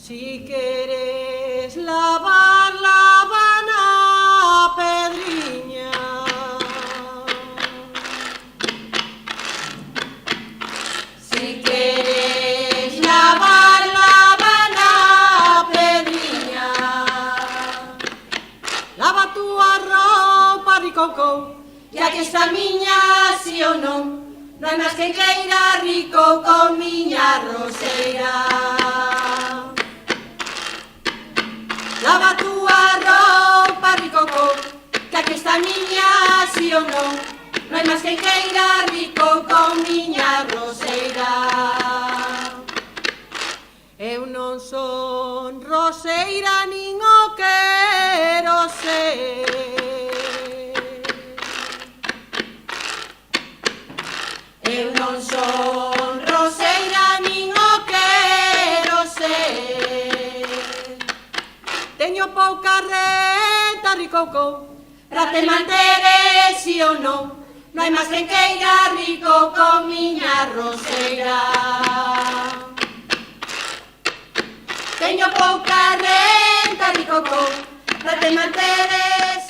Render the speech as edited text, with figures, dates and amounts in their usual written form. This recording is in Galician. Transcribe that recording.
Si queres lavar, lava na pedriña. Si queres lavar, lava na pedriña. Lava a túa roupa, ricoucou, ya que esta miña si ou non. Non hai máis que queira rico con miña roseira. Lava a túa roupa, ricocó, que aquí está miña si ou non. Non hai máis que queira rico con miña roseira. Eu non son roseira nin o quero ser. Eu non son roseira nin o quero ser. Teño pouca renta, ricoucou, pra te manteres si ou non. Non hai máis quen queira rico con miña roseira. Teño pouca renta, ricoucou, pra te manteres